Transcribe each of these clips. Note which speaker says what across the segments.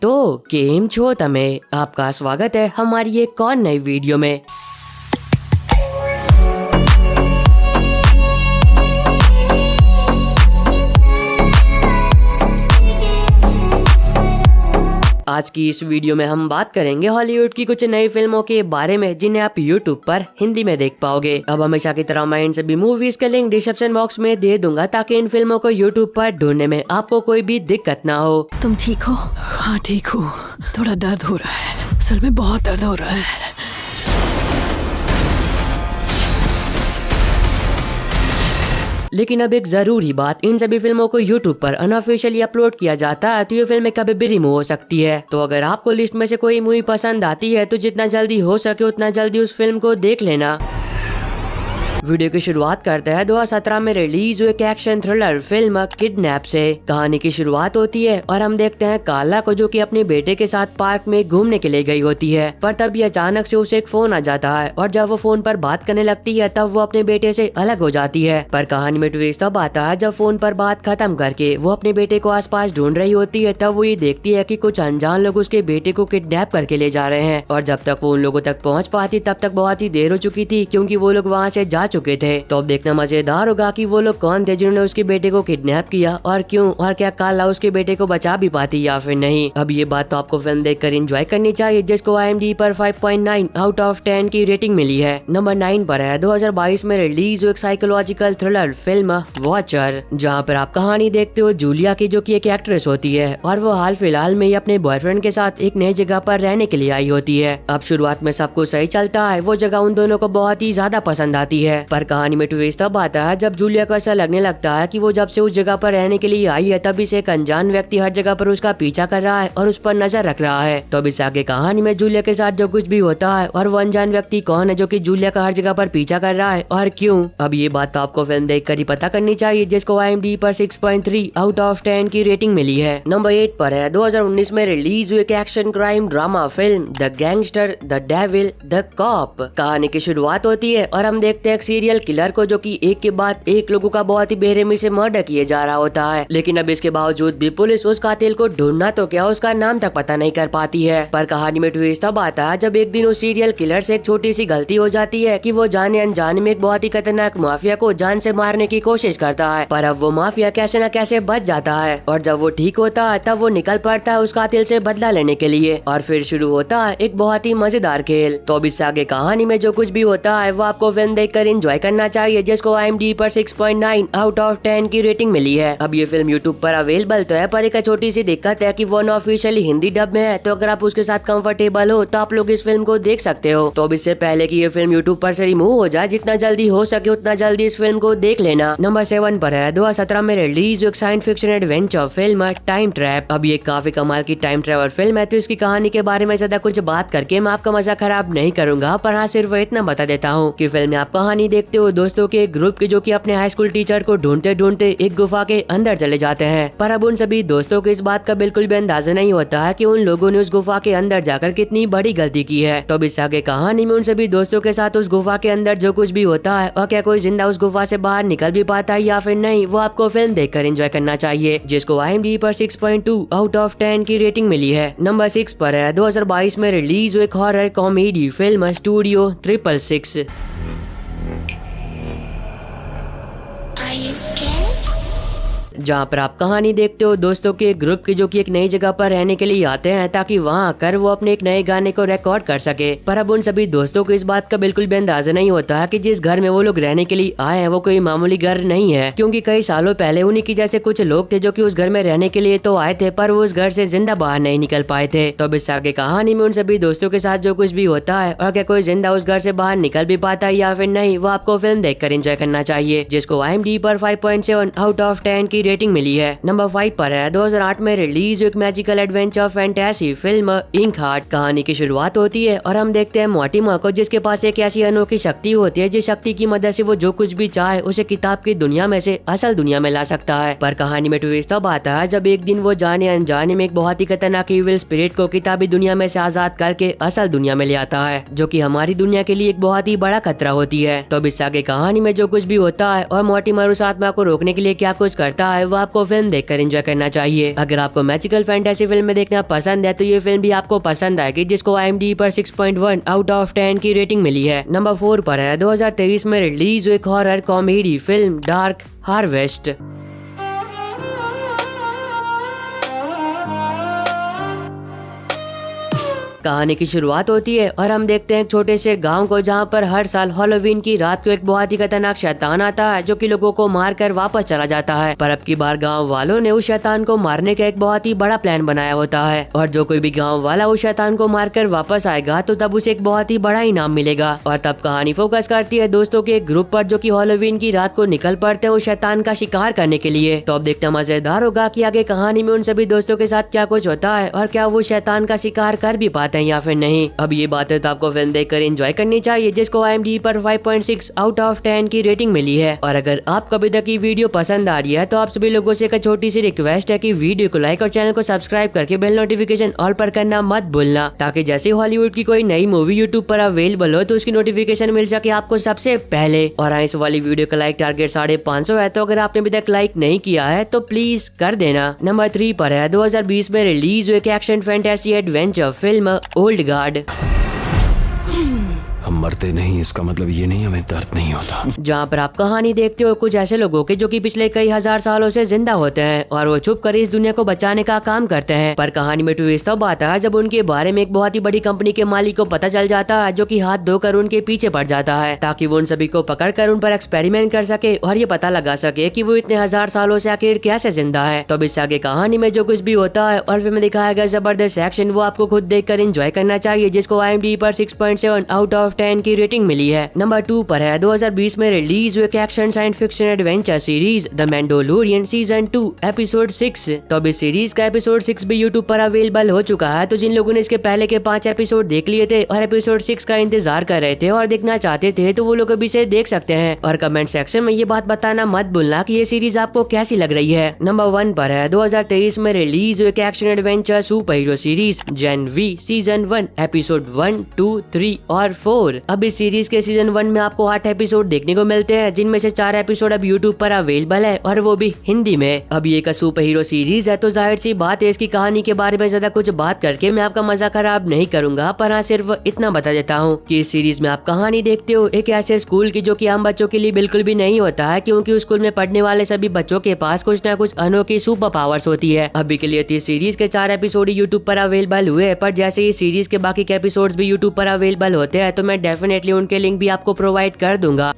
Speaker 1: तो केम छो तमे आपका स्वागत है हमारी एक और नई वीडियो में। आज की इस वीडियो में हम बात करेंगे हॉलीवुड की कुछ नई फिल्मों के बारे में जिन्हें आप यूट्यूब पर हिंदी में देख पाओगे। अब हमेशा की तरह मैं इन सभी मूवीज के लिंक डिस्क्रिप्शन बॉक्स में दे दूंगा ताकि इन फिल्मों को यूट्यूब पर ढूंढने में आपको कोई भी दिक्कत ना हो।
Speaker 2: तुम ठीक हो? हाँ ठीक हूँ, थोड़ा दर्द हो रहा है, असल में बहुत दर्द हो रहा है।
Speaker 1: लेकिन अब एक जरूरी बात, इन सभी फिल्मों को YouTube पर अनऑफिशियली अपलोड किया जाता है तो ये फिल्में कभी भी रिमूव हो सकती है। तो अगर आपको लिस्ट में से कोई मूवी पसंद आती है तो जितना जल्दी हो सके उतना जल्दी उस फिल्म को देख लेना। वीडियो की शुरुआत करते हैं 2017 में रिलीज हुए एक एक्शन थ्रिलर फिल्म किडनैप से। कहानी की शुरुआत होती है और हम देखते हैं काला को जो कि अपने बेटे के साथ पार्क में घूमने के लिए गई होती है, पर तभी अचानक से उसे एक फोन आ जाता है और जब वो फोन पर बात करने लगती है तब वो अपने बेटे से अलग हो जाती है। पर कहानी में ट्विस्ट तब आता है जब फोन पर बात खत्म करके वो अपने बेटे को आसपास ढूंढ रही होती है, तब वो ये देखती है कि कुछ अनजान लोग उसके बेटे को किडनैप करके ले जा रहे हैं। और जब तक वो उन लोगों तक पहुँच पाती तब तक बहुत ही देर हो चुकी थी क्योंकि वो लोग वहाँ से जा चुके थे। तो अब देखना मजेदार होगा कि वो लोग कौन थे जिन्होंने उसके बेटे को किडनैप किया और क्यों, और क्या काला उसके बेटे को बचा भी पाती या फिर नहीं। अब ये बात तो आपको फिल्म देखकर एंजॉय करनी चाहिए, जिसको IMDb पर 5.9 आउट ऑफ 10 की रेटिंग मिली है। नंबर 9 पर है 2022 में रिलीज हुई एक साइकोलॉजिकल थ्रिलर फिल्म वॉचर, जहाँ पर आप कहानी देखते हो जूलिया की जो की एक एक्ट्रेस होती है और वो हाल फिलहाल में ही अपने बॉयफ्रेंड के साथ एक नई जगह पर रहने के लिए आई होती है। अब शुरुआत में सब कुछ सही चलता है, वो जगह उन दोनों को बहुत ही ज्यादा पसंद आती है, पर कहानी में ट्विस्ट तब आता है जब जूलिया को ऐसा लगने लगता है कि वो जब से उस जगह पर रहने के लिए आई है तभी से एक अनजान व्यक्ति हर जगह पर उसका पीछा कर रहा है और उस पर नजर रख रहा है। तो अब इस आगे कहानी में जूलिया के साथ जो कुछ भी होता है और वो अनजान व्यक्ति कौन है जो कि जूलिया का हर जगह पर पीछा कर रहा है और क्यों, अब ये बात तो आपको फिल्म देखकर ही पता करनी चाहिए, जिसको IMDb पर 6.3 आउट ऑफ 10 की रेटिंग मिली है। नंबर 8 पर है 2019 में रिलीज हुई एक action crime drama film the gangster the devil the cop. कहानी की शुरुआत होती है और हम देखते हैं एक सीरियल किलर को जो कि एक के बाद एक लोगों का बहुत ही बेरहमी से मर्डर किए जा रहा होता है, लेकिन अब इसके बावजूद भी पुलिस उस कातिल को ढूंढना तो क्या उसका नाम तक पता नहीं कर पाती है। पर कहानी में ट्विस्ट तब आता है जब एक दिन उस सीरियल किलर से एक छोटी सी गलती हो जाती है कि वो जाने अनजाने में एक बहुत ही खतरनाक माफिया को जान से मारने की कोशिश करता है, पर अब वो माफिया कैसे न कैसे बच जाता है और जब वो ठीक होता है तब वो निकल पड़ता है उस कातिल से बदला लेने के लिए और फिर शुरू होता है एक बहुत ही मजेदार खेल। तो अब इससे आगे कहानी में जो कुछ भी होता है वो आपको फिल्म देखकर एंजॉय करना चाहिए, जिसको IMDb पर 6.9 आउट ऑफ 10 की रेटिंग मिली है। अब ये फिल्म YouTube पर अवेलेबल तो है, पर एक छोटी सी दिक्कत है कि वो अनऑफिशियली हिंदी डब में है, तो अगर आप उसके साथ कंफर्टेबल हो तो आप लोग इस फिल्म को देख सकते हो। तो अब इससे पहले कि ये फिल्म YouTube पर से रिमूव हो जाए, जितना जल्दी हो सके उतना जल्दी इस फिल्म को देख लेना। नंबर 7 पर है 2017 में रिलीज एक science fiction adventure film time trap. अब ये काफी कमाल की टाइम ट्रैवल फिल्म है, तो इसकी कहानी के बारे में ज्यादा कुछ बात करके मैं आपका मजा खराब नहीं करूंगा, पर हाँ सिर्फ इतना बता देता हूँ कि फिल्म में आप कहानी देखते हो दोस्तों के एक ग्रुप की जो कि अपने हाई स्कूल टीचर को ढूंढते ढूंढते एक गुफा के अंदर चले जाते हैं, पर अब उन सभी दोस्तों को इस बात का बिल्कुल भी अंदाजा नहीं होता है कि उन लोगों ने उस गुफा के अंदर जाकर कितनी बड़ी गलती की है। तो अब इस आगे कहानी में उन सभी दोस्तों के साथ उस गुफा के अंदर जो कुछ भी होता है और क्या कोई जिंदा उस गुफा से बाहर निकल भी पाता है या फिर नहीं, वो आपको फिल्म देखकर एंजॉय करना चाहिए, जिसको IMDb पर 6.2 आउट ऑफ 10 की रेटिंग मिली है। नंबर 6 पर है 2022 में रिलीज हुई एक हॉरर कॉमेडी फिल्म स्टूडियो 666। जहाँ पर आप कहानी देखते हो दोस्तों के ग्रुप की जो कि एक नई जगह पर रहने के लिए आते हैं ताकि वहाँ आकर वो अपने एक नए गाने को रिकॉर्ड कर सके, पर अब उन सभी दोस्तों को इस बात का बिल्कुल भी अंदाजा नहीं होता है कि जिस घर में वो लोग रहने के लिए आए हैं वो कोई मामूली घर नहीं है, क्योंकि कई सालों पहले उन्हीं की जैसे कुछ लोग थे जो कि उस घर में रहने के लिए तो आए थे पर वो उस घर से जिंदा बाहर नहीं निकल पाए थे। तो अब इस आगे कहानी में उन सभी दोस्तों के साथ जो कुछ भी होता है और क्या कोई जिंदा उस घर से बाहर निकल भी पाता है या फिर नहीं, वो आपको फिल्म देखकर एंजॉय करना चाहिए, जिसको IMDb पर 5.7 आउट ऑफ 10 की रेटिंग मिली है। नंबर 5 पर है 2008 में रिलीज एक magical adventure fantasy film ink heart. कहानी की शुरुआत होती है और हम देखते हैं मोर्टिमर को, जिसके पास एक ऐसी अनोखी शक्ति होती है जिस शक्ति की मदद से वो जो कुछ भी चाहे उसे किताब की दुनिया में से असल दुनिया में ला सकता है। पर कहानी में ट्विस्ट तब आता है जब एक दिन वो जाने अनजाने में एक बहुत ही खतरनाक इविल स्पिरिट को किताबी दुनिया में से आजाद करके असल दुनिया में ले आता है, जो कि हमारी दुनिया के लिए एक बहुत ही बड़ा खतरा होती है। तो अब इस आगे कहानी में जो कुछ भी होता है और मोर्टिमर उस आत्मा को रोकने के लिए क्या कुछ करता है वो आपको फिल्म देखकर एंजॉय करना चाहिए। अगर आपको मैजिकल फैंटेसी फिल्म देखना पसंद है तो ये फिल्म भी आपको पसंद आएगी, जिसको IMDb पर 6.1 आउट ऑफ 10 की रेटिंग मिली है। नंबर 4 पर है 2023 में रिलीज हुई horror comedy film dark harvest. कहानी की शुरुआत होती है और हम देखते हैं एक छोटे से गांव को, जहां पर हर साल हैलोवीन की रात को एक बहुत ही खतरनाक शैतान आता है जो कि लोगों को मारकर वापस चला जाता है। पर अब की बार गांव वालों ने उस शैतान को मारने का एक बहुत ही बड़ा प्लान बनाया होता है और जो कोई भी गांव वाला उस शैतान को मारकर वापस आएगा तो तब उसे एक बहुत ही बड़ा इनाम मिलेगा। और तब कहानी फोकस करती है दोस्तों के एक ग्रुप पर जो कि हैलोवीन की रात को निकल पड़ते हैं उस शैतान का शिकार करने के लिए। तो अब देखना मजेदार होगा कि आगे कहानी में उन सभी दोस्तों के साथ क्या कुछ होता है और क्या वो शैतान का शिकार कर भी पाते हैं या फिर नहीं। अब ये बातें तो आपको फिल्म देखकर एंजॉय करनी चाहिए, जिसको IMDb पर 5.6 आउट ऑफ 10 की रेटिंग मिली है। और अगर आपको अभी तक की वीडियो पसंद आ रही है तो आप सभी लोगों से एक छोटी सी रिक्वेस्ट है कि वीडियो को लाइक और चैनल को सब्सक्राइब करके बेल नोटिफिकेशन ऑल पर करना मत भूलना, ताकि जैसे हॉलीवुड की कोई नई मूवी यूट्यूब पर अवेलेबल हो तो उसकी नोटिफिकेशन मिल सके आपको सबसे पहले। और इस वाली वीडियो का लाइक टारगेट 550 है, तो अगर आपने अभी तक लाइक नहीं किया है तो प्लीज कर देना। नंबर 3 पर है 2020 में रिलीज हुई action fantasy adventure film old guard.
Speaker 3: हम मरते नहीं, इसका मतलब ये नहीं हमें दर्द नहीं होता।
Speaker 1: जहाँ पर आप कहानी देखते हो कुछ ऐसे लोगों की जो कि पिछले कई हजार सालों से जिंदा होते हैं और वो छुप कर इस दुनिया को बचाने का काम करते हैं। पर कहानी में ट्विस्ट तब आता है जब उनके बारे में एक बहुत ही बड़ी कंपनी के मालिक को पता चल जाता है, जो कि हाथ धोकर उनके पीछे पड़ जाता है ताकि वो उन सभी को पकड़ कर उन पर एक्सपेरिमेंट कर सके और ये पता लगा सके कि वो इतने हजार सालों से आखिर कैसे जिंदा है। तो अब इससे आगे कहानी में जो कुछ भी होता है और फिल्म में दिखाया गया जबरदस्त एक्शन वो आपको खुद देखकर एंजॉय करना चाहिए, जिसको IMDb पर 6.7 आउट ऑफ 10 की रेटिंग मिली है। नंबर 2 पर है 2020 में रिलीज हुई action science fiction adventure series the Mandalorian season 2 episode 6। तो अब इस सीरीज का एपिसोड 6 भी यूट्यूब पर अवेलेबल हो चुका है। तो जिन लोगों ने इसके पहले के 5 एपिसोड देख लिए थे और एपिसोड 6 का इंतजार कर रहे थे और देखना चाहते थे तो वो लोग अभी से देख सकते हैं। और कमेंट सेक्शन में ये बात बताना मत भूलना कि ये सीरीज आपको कैसी लग रही है। नंबर 1 पर है 2023 में रिलीज हुई action adventure super hero series Gen V season 1 episode 1, 2, 3 और 4। अब इस सीरीज के सीजन 1 में आपको 8 एपिसोड देखने को मिलते हैं, जिनमें से 4 एपिसोड अब यूट्यूब पर अवेलेबल है और वो भी हिंदी में। अब ये एक सुपर हीरो सीरीज है तो जाहिर सी बात है इसकी कहानी के बारे में ज्यादा कुछ बात करके मैं आपका मजा खराब नहीं करूंगा, पर हाँ सिर्फ इतना बता देता हूँ कि इस सीरीज में आप कहानी देखते हो एक ऐसे स्कूल की जो कि आम बच्चों के लिए बिल्कुल भी नहीं होता है, क्योंकि उस स्कूल में पढ़ने वाले सभी बच्चों के पास कुछ ना कुछ अनोखी सुपर पावर्स होती है। अभी के लिए इस सीरीज के 4 एपिसोड यूट्यूब पर अवेलेबल हुए, पर जैसे ही सीरीज के बाकी के एपिसोड्स भी यूट्यूब पर अवेलेबल होते हैं तो मैं डेफिनेटली उनके लिंक भी आपको प्रोवाइड कर दूंगा।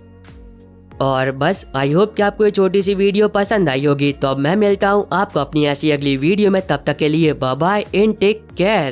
Speaker 1: और बस आई होप कि आपको ये छोटी सी वीडियो पसंद आई होगी। तो अब मैं मिलता हूँ आपको अपनी ऐसी अगली वीडियो में, तब तक के लिए bye bye and take care.